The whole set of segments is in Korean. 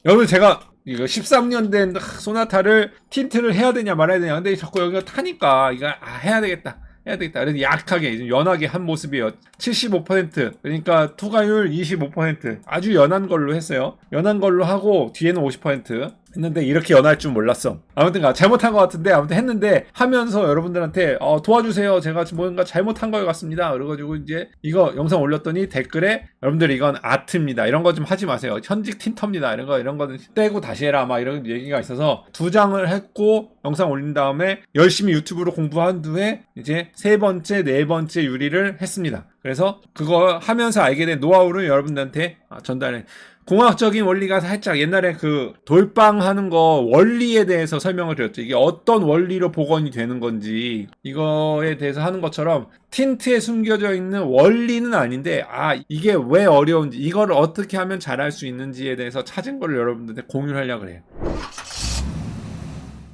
여러분 제가 이거 13년 된 소나타를 틴트를 해야 되냐 말아야 되냐. 근데 자꾸 여기가 타니까 이거 해야 되겠다. 해야 되겠다. 그래서 약하게 연하게 한 모습이에요. 75% 그러니까 투과율 25% 아주 연한 걸로 했어요. 연한 걸로 하고 뒤에는 50% 했는데 이렇게 연할 줄 몰랐어. 아무튼 잘못한 것 같은데 아무튼 했는데 하면서 여러분들한테 도와주세요. 제가 뭔가 잘못한 것 같습니다. 그래가지고 이제 이거 영상 올렸더니 댓글에 여러분들 이건 아트입니다. 이런 거 좀 하지 마세요. 현직 틴터입니다. 이런 거는 떼고 다시 해라. 막 이런 얘기가 있어서 2장을 했고 영상 올린 다음에 열심히 유튜브로 공부한 후에 이제 3번째, 4번째 유리를 했습니다. 그래서 그거 하면서 알게 된 노하우를 여러분들한테 전달해. 공학적인 원리가 살짝 옛날에 그 돌빵 하는 거 원리에 대해서 설명을 드렸죠. 이게 어떤 원리로 복원이 되는 건지 이거에 대해서 하는 것처럼 틴트에 숨겨져 있는 원리는 아닌데 이게 왜 어려운지 이걸 어떻게 하면 잘할 수 있는지에 대해서 찾은 걸 여러분들한테 공유하려고 그래요.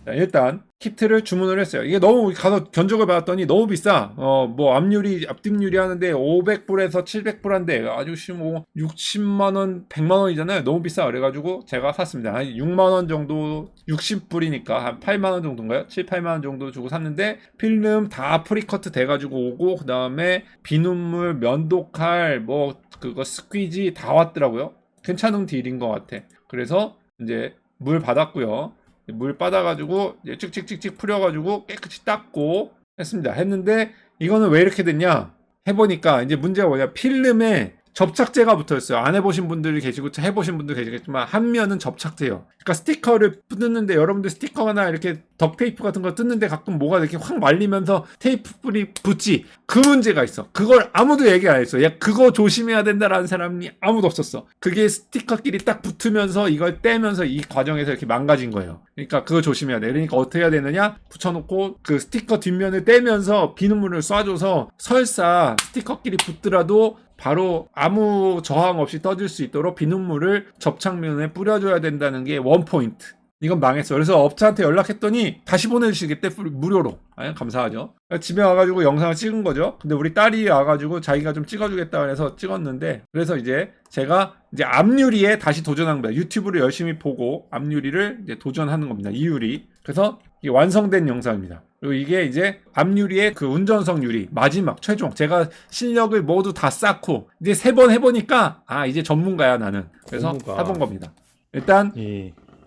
자, 일단 키트를 주문을 했어요. 이게 너무 가서 견적을 받았더니 너무 비싸. 뭐 앞유리, 앞뒷유리 하는데 500불에서 700불 한데 아주 뭐 60만 원, 100만 원이잖아요. 너무 비싸. 그래가지고 제가 샀습니다. 한 6만 원 정도, 60불이니까 한 8만 원 정도인가요? 7, 8만 원 정도 주고 샀는데 필름 다 프리커트 돼가지고 오고 그 다음에 비눗물, 면도칼, 뭐 그거 스퀴지 다 왔더라고요. 괜찮은 딜인 것 같아. 그래서 이제 물 받았고요. 물 받아가지고 찍찍찍찍 풀려가지고 깨끗이 닦고 했습니다. 했는데 이거는 왜 이렇게 됐냐? 해보니까 이제 문제가 뭐냐? 필름에 접착제가 붙어있어요. 안 해보신 분들이 계시고 해보신 분들 계시겠지만 한 면은 접착제예요. 그러니까 스티커를 뜯는데 여러분들 스티커나 이렇게 덕테이프 같은 거 뜯는데 가끔 뭐가 이렇게 확 말리면서 테이프 뿌리 붙지. 그 문제가 있어. 그걸 아무도 얘기 안 했어. 야 그거 조심해야 된다라는 사람이 아무도 없었어. 그게 스티커끼리 딱 붙으면서 이걸 떼면서 이 과정에서 이렇게 망가진 거예요. 그러니까 그거 조심해야 돼. 그러니까 어떻게 해야 되느냐? 붙여놓고 그 스티커 뒷면을 떼면서 비눗물을 쏴줘서 설사 스티커끼리 붙더라도 바로 아무 저항 없이 떠질 수 있도록 비눗물을 접착면에 뿌려줘야 된다는 게 원포인트. 이건 망했어. 그래서 업체한테 연락했더니 다시 보내주시겠대. 무료로. 감사하죠. 집에 와가지고 영상을 찍은 거죠. 근데 우리 딸이 와가지고 자기가 좀 찍어주겠다 해서 찍었는데 그래서 이제 제가 이제 앞유리에 다시 도전한 거야. 유튜브를 열심히 보고 앞유리를 이제 도전하는 겁니다. 이 유리. 그래서 이게 완성된 영상입니다. 그리고 이게 이제 앞유리의 그 운전석 유리 마지막 최종 제가 실력을 모두 다 쌓고 이제 3번 해보니까 이제 전문가야 나는. 그래서 해본 겁니다. 일단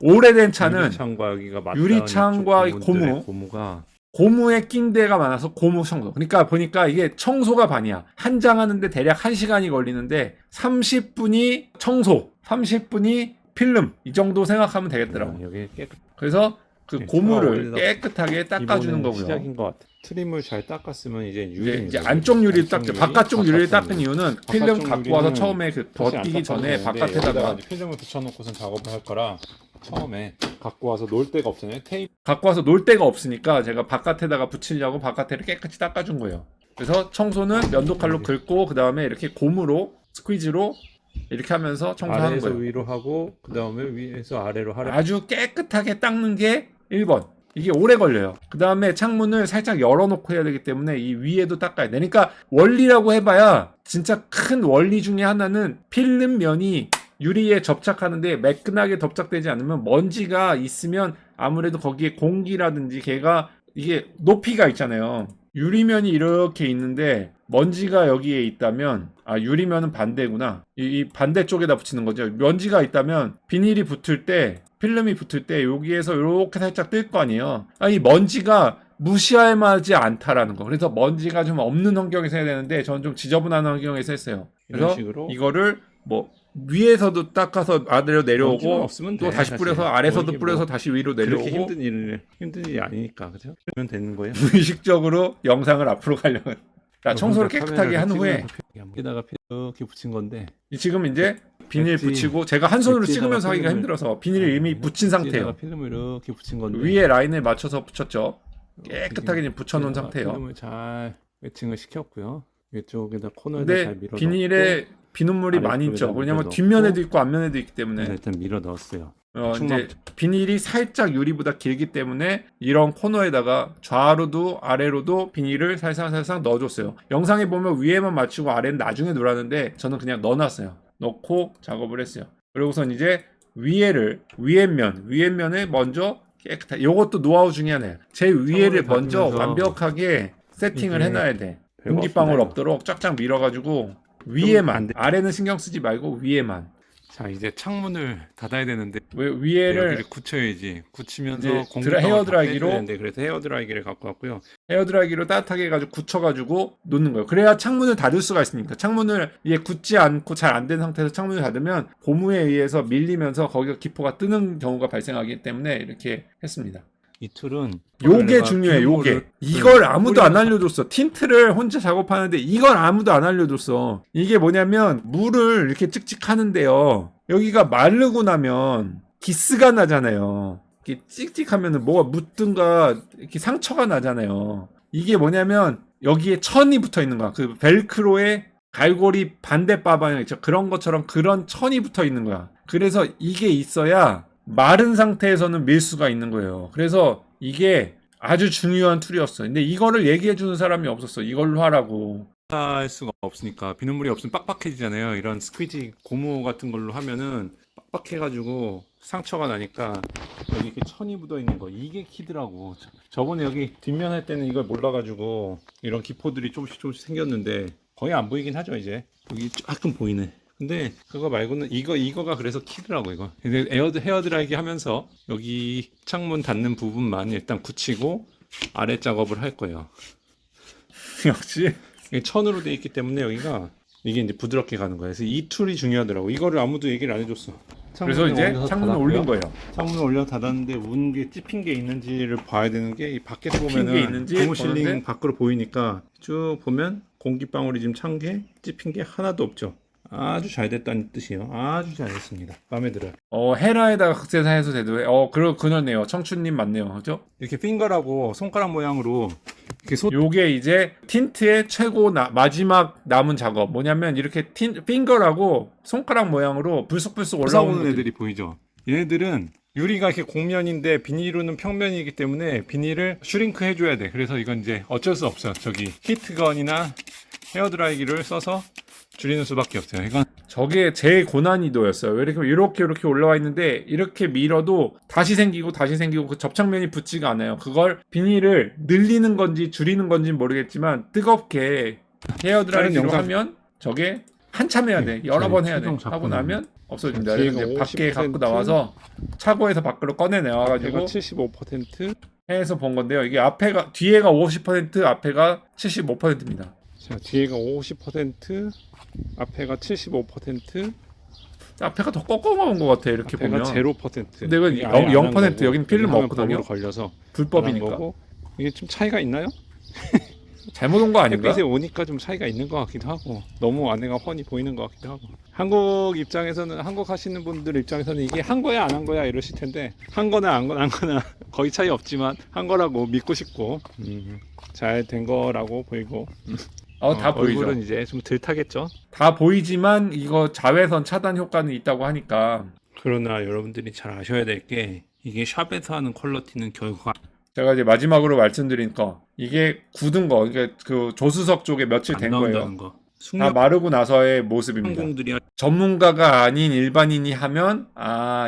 오래된 차는 유리창과 고무에 낀 데가 많아서 고무 청소. 그러니까 보니까 이게 청소가 반이야. 한 장 하는데 대략 1시간이 걸리는데 30분이 청소, 30분이 필름 이 정도 생각하면 되겠더라고. 그래서 그 고무를 깨끗하게 닦아주는 거고요. 시작인 것 같아. 트림을 잘 닦았으면 이제 유리 이제 안쪽 유리를 닦죠. 바깥쪽 유리를 닦은 이유는 필름 갖고 와서 처음에 그 벗기기 전에 바깥에다가 필름을 붙여놓고선 작업을 할 거라 처음에 갖고 와서 놓을 데가 없잖아요. 테이프 갖고 와서 놓을 데가 없으니까 제가 바깥에다가 붙이려고 바깥에를 깨끗이 닦아준 거예요. 그래서 청소는 면도칼로 긁고 그 다음에 이렇게 고무로 스퀴즈로 이렇게 하면서 청소하는 아래에서 거예요. 위로 하고 그 다음에 위에서 아래로 하려. 아주 깨끗하게 닦는 게 1번. 이게 오래 걸려요. 그 다음에 창문을 살짝 열어놓고 해야 되기 때문에 이 위에도 닦아야 돼. 그러니까 원리라고 해봐야 진짜 큰 원리 중에 하나는 필름 면이 유리에 접착하는데 매끈하게 접착되지 않으면 먼지가 있으면 아무래도 거기에 공기라든지 걔가 이게 높이가 있잖아요. 유리면이 이렇게 있는데 먼지가 여기에 있다면 유리면은 반대구나. 이 반대쪽에다 붙이는 거죠. 먼지가 있다면 비닐이 붙을 때 필름이 붙을 때 여기에서 이렇게 살짝 뜰 거 아니에요. 이 먼지가 무시할 만하지 않다라는 거. 그래서 먼지가 좀 없는 환경에서 해야 되는데 저는 좀 지저분한 환경에서 했어요. 그래서 이거를 뭐 위에서도 닦아서 아래로 내려오고 또 다시 뿌려서 아래서도 뿌려서 다시 위로 내려오고. 그렇게 힘든 일이 아니니까 그죠? 그러면 되는 거예요. 무의식적으로 영상을 앞으로 가려면 자, 청소를 깨끗하게 한 후에 여기다가 이렇게 붙인 건데 지금 이제 비닐 붙이고 제가 한 손으로 찍으면서 하기가 힘들어서 비닐을 이미 붙인 상태예요. 필름을 이렇게 붙인 건데 위에 라인을 맞춰서 붙였죠. 깨끗하게 지금 붙여놓은 상태예요. 필름을 잘 매칭을 시켰고요. 이쪽에다 코너에다 잘 근데 밀어 비닐에 비눗물이 많이 있죠. 왜냐면 뒷면에도 있고 앞면에도 있기 때문에 일단 밀어 넣었어요. 이제 비닐이 살짝 유리보다 길기 때문에 이런 코너에다가 좌로도 아래로도 비닐을 살살살살 넣어줬어요. 영상에 보면 위에만 맞추고 아래는 나중에 놓았는데 저는 그냥 넣어놨어요. 넣고 작업을 했어요. 그리고선 이제 위에면을 먼저 깨끗하게, 요것도 노하우 중에 하나예요. 제일 위에를 먼저 닫으면서 완벽하게 세팅을 이게 해놔야 돼. 별거 공기방울 없습니다, 없도록 쫙쫙 밀어가지고 안 위에만, 돼. 아래는 신경 쓰지 말고 위에만. 자, 이제 창문을 닫아야 되는데 위에를 여기를 굳혀야지. 굳히면서 이제 공기방울 헤어드라이기로 다 빼줘야 되는데 그래서 헤어드라이기를 갖고 왔고요. 헤어드라이기로 따뜻하게 해가지고 굳혀가지고 놓는 거예요. 그래야 창문을 닫을 수가 있으니까. 창문을 이게 굳지 않고 잘 안 된 상태에서 창문을 닫으면 고무에 의해서 밀리면서 거기가 기포가 뜨는 경우가 발생하기 때문에 이렇게 했습니다. 이 툴은 요게 중요해. 요게 이걸 아무도 안 알려줬어. 틴트를 혼자 작업하는데 이걸 아무도 안 알려줬어. 이게 뭐냐면 물을 이렇게 찍찍하는데요, 여기가 마르고 나면 기스가 나잖아요. 이렇게 찍찍하면은 뭐가 묻든가 이렇게 상처가 나잖아요. 이게 뭐냐면 여기에 천이 붙어 있는 거야. 그 벨크로에 갈고리 반대 빠방 있죠. 그런 것처럼 그런 천이 붙어 있는 거야. 그래서 이게 있어야 마른 상태에서는 밀 수가 있는 거예요. 그래서 이게 아주 중요한 툴이었어. 근데 이거를 얘기해 주는 사람이 없었어. 이걸로 하라고. 할 수가 없으니까 비눗물이 없으면 빡빡해지잖아요. 이런 스퀴지 고무 같은 걸로 하면은 빡빡해가지고 상처가 나니까 여기 이렇게 천이 묻어 있는 거, 이게 키더라고. 저번에 여기 뒷면 할 때는 이걸 몰라가지고 이런 기포들이 조금씩 생겼는데 거의 안 보이긴 하죠. 이제 여기 조금 보이네. 근데 그거 말고는 이거가 그래서 키더라고. 이거 근데 헤어드라이기 하면서 여기 창문 닫는 부분만 일단 굳히고 아래 작업을 할 거예요. 역시 이게 천으로 돼 있기 때문에 여기가 이게 이제 부드럽게 가는 거야. 그래서 이 툴이 중요하더라고. 이거를 아무도 얘기를 안 해줬어. 그래서 이제 창문을 올린 거예요. 창문을 올려 닫았는데 운 게 찝힌 게 있는지를 봐야 되는 게, 이 밖에서 찝힌 게 보면은 있는지 고무 실링 보는데 밖으로 보이니까 쭉 보면 공기방울이 지금 찬 게, 찝힌 게 하나도 없죠. 아주 잘 됐다는 뜻이에요. 아주 잘 됐습니다. 마음에 들어요. 헤라에다가 극세사해서 되도 그러네요. 청춘님 맞네요. 그죠? 이렇게 핑거라고 손가락 모양으로 이렇게 요게 이제 틴트의 마지막 남은 작업 뭐냐면 이렇게 핑거라고 손가락 모양으로 불쑥불쑥 올라오는 솟아오는 애들이 보이죠. 얘네들은 유리가 이렇게 곡면인데 비닐은 평면이기 때문에 비닐을 슈링크 해줘야 돼. 그래서 이건 이제 어쩔 수 없어. 저기 히트건이나 헤어드라이기를 써서 줄이는 수밖에 없어요. 이건 저게 제일 고난이도였어요. 왜 이렇게 올라와 있는데 이렇게 밀어도 다시 생기고 그 접착면이 붙지가 않아요. 그걸 비닐을 늘리는 건지 줄이는 건지 모르겠지만 뜨겁게 헤어드라이기로 하면 저게 한참 해야 돼. 여러 번 해야 돼. 하고 나면 없어진다. 그래서 이제 밖에 갖고 나와서 차고에서 밖으로 꺼내 내와가지고 75% 해서 본 건데요. 이게 뒤에가 50%, 앞에가 75%입니다. 자, 뒤에가 50%, 앞에가 75%, 앞에가 더 꺾어먹은 것 같아. 이렇게 앞에가 보면 0%. 근데 이건 이게 아예 안 0%. 한 거고, 여긴 필름 하면 없거든요. 법으로 걸려서 불법이니까. 안 한 거고. 이게 좀 차이가 있나요? 잘못 온 거 아닌가? 햇빛에 오니까 좀 차이가 있는 것 같기도 하고, 너무 안에가 훤히 보이는 것 같기도 하고. 한국 입장에서는, 한국 하시는 분들 입장에서는 이게 한 거야 안 한 거야 이러실 텐데, 한 거나 안 거나 거의 차이 없지만 한 거라고 믿고 싶고, 잘 된 거라고 보이고. 다 보이죠. 얼굴은 이제 좀 덜 타겠죠. 다 보이지만 이거 자외선 차단 효과는 있다고 하니까. 그러나 여러분들이 잘 아셔야 될 게, 이게 샵에서 하는 퀄리티는 결국 제가 이제 마지막으로 말씀드린 거, 이게 굳은 거, 그러니까 그 조수석 쪽에 며칠 안 된 나온다는 거예요. 거. 다 마르고 나서의 모습입니다. 항공들이 전문가가 아닌 일반인이 하면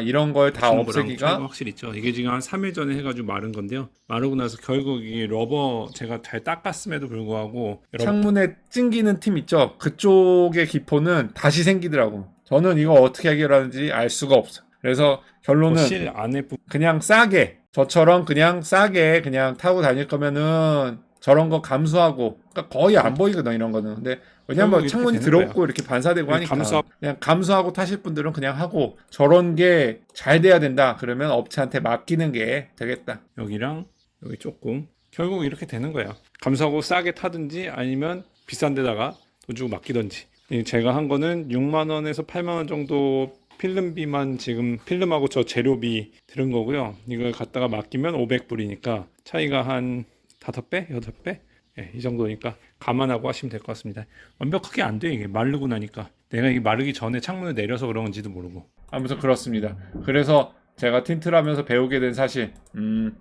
이런 걸 다 하시는 거랑 차이가 없애기가 확실히 있죠. 이게 지금 한 3일 전에 해가지고 마른 건데요. 마르고 나서 결국 이 러버 제가 잘 닦았음에도 불구하고 창문에 찡기는 팀 있죠. 그쪽의 기포는 다시 생기더라고. 저는 이거 어떻게 해결하는지 알 수가 없어. 그래서 결론은 실 안에 그냥 싸게, 저처럼 그냥 싸게 그냥 타고 다닐 거면은 저런 거 감수하고, 그러니까 거의 안 보이거든 이런 거는. 근데 왜냐면 창문이 들어오고 이렇게 반사되고 하니까 그냥 감수하고 타실 분들은 그냥 하고, 저런 게 잘 돼야 된다 그러면 업체한테 맡기는 게 되겠다. 여기랑 여기 조금 결국 이렇게 되는 거예요. 감수하고 싸게 타든지 아니면 비싼 데다가 돈 주고 맡기든지. 제가 한 거는 6만 원에서 8만 원 정도 필름비만, 지금 필름하고 저 재료비 들은 거고요. 이걸 갖다가 맡기면 500불이니까 차이가 한 5배? 6배? 네, 이 정도니까 감안하고 하시면 될 것 같습니다. 완벽하게 안 돼, 이게 마르고 나니까. 내가 이게 마르기 전에 창문을 내려서 그런 건지도 모르고. 아무튼 그렇습니다. 그래서 제가 틴트를 하면서 배우게 된 사실,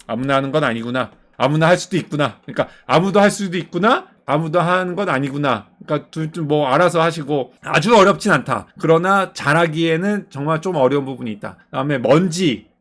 아무나 하는 건 아니구나. 아무나 할 수도 있구나. 그러니까 아무도 할 수도 있구나. 아무도 한 건 아니구나. 그러니까 뭐 알아서 하시고 아주 어렵진 않다. 그러나 잘하기에는 정말 좀 어려운 부분이 있다. 그다음에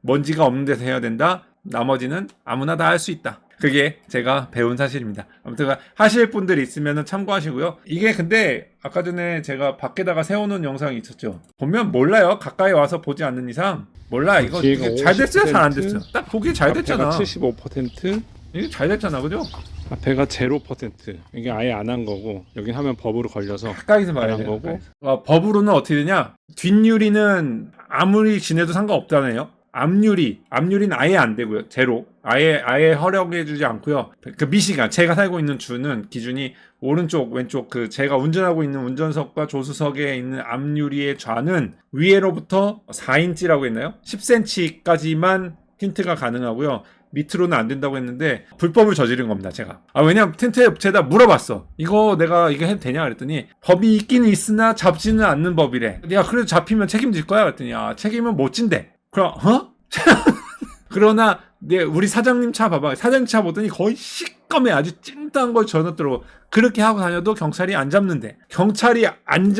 먼지가 없는 데서 해야 된다. 나머지는 아무나 다 할 수 있다. 그게 제가 배운 사실입니다. 아무튼 하실 분들 있으면 참고하시고요. 이게 근데 아까 전에 제가 밖에다가 세워놓은 영상이 있었죠. 보면 몰라요. 가까이 와서 보지 않는 이상 몰라. 이거 뒤에가 잘 됐어요? 잘 안 50%? 됐어요? 딱 보기 잘 됐잖아. 75%, 이게 잘 됐잖아. 그죠? 앞에가 0%. 이게 아예 안 한 거고 여긴 하면 법으로 걸려서 가까이서 말해야 안 한 돼요. 거고. 법으로는 어떻게 되냐? 뒷유리는 아무리 지내도 상관없다네요. 앞유리는 아예 안 되고요. 제로. 아예 허락해주지 않고요. 그 미시간, 제가 살고 있는 주는 기준이 오른쪽, 왼쪽, 제가 운전하고 있는 운전석과 조수석에 있는 앞유리의 좌는 위에로부터 4인치라고 했나요? 10cm까지만 틴트가 가능하고요. 밑으로는 안 된다고 했는데 불법을 저지른 겁니다. 제가. 왜냐면 틴트 업체에다 물어봤어. 이거 해도 되냐 그랬더니 법이 있기는 있으나 잡지는 않는 법이래. 야, 그래도 잡히면 책임질 거야 그랬더니 책임은 못 진대. 그럼 그러나 우리 사장님 차 봐봐. 사장님 차 보더니 거의 시꺼매 아주 찐따한 걸 전화더라고. 그렇게 하고 다녀도 경찰이 안 잡는데. 경찰이 안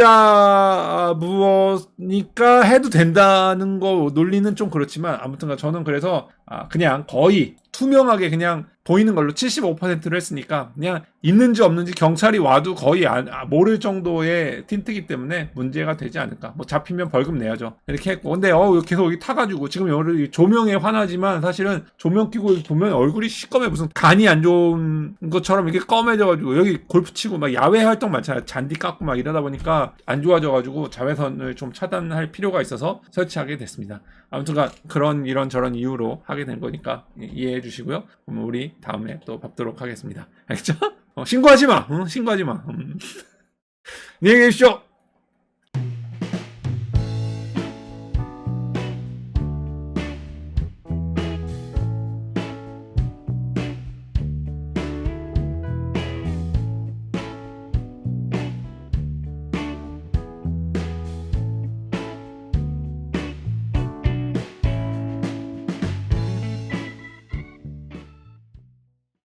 잡으니까 해도 된다는 거 논리는 좀 그렇지만 아무튼 저는 그래서 그냥 거의 투명하게 그냥 보이는 걸로 75%를 했으니까 그냥 있는지 없는지 경찰이 와도 거의 모를 정도의 틴트기 때문에 문제가 되지 않을까. 뭐 잡히면 벌금 내야죠. 이렇게 했고. 근데 계속 여기 타가지고 지금 여기 조명에 화나지만 사실은 조명 끼고 보면 얼굴이 시꺼매 무슨 간이 안 좋은 것처럼 이렇게 검해져가지고 여기 골프 치고 막 야외 활동 많잖아요. 잔디 깎고 막 이러다 보니까 안 좋아져가지고 자외선을 좀 차단할 필요가 있어서 설치하게 됐습니다. 아무튼 그런 이런저런 이유로 하게 된 거니까 이해해 주시고요. 그럼 우리 다음에 또 뵙도록 하겠습니다. 알겠죠? 신고하지 마. 신고하지 마. 안녕히 계십시오.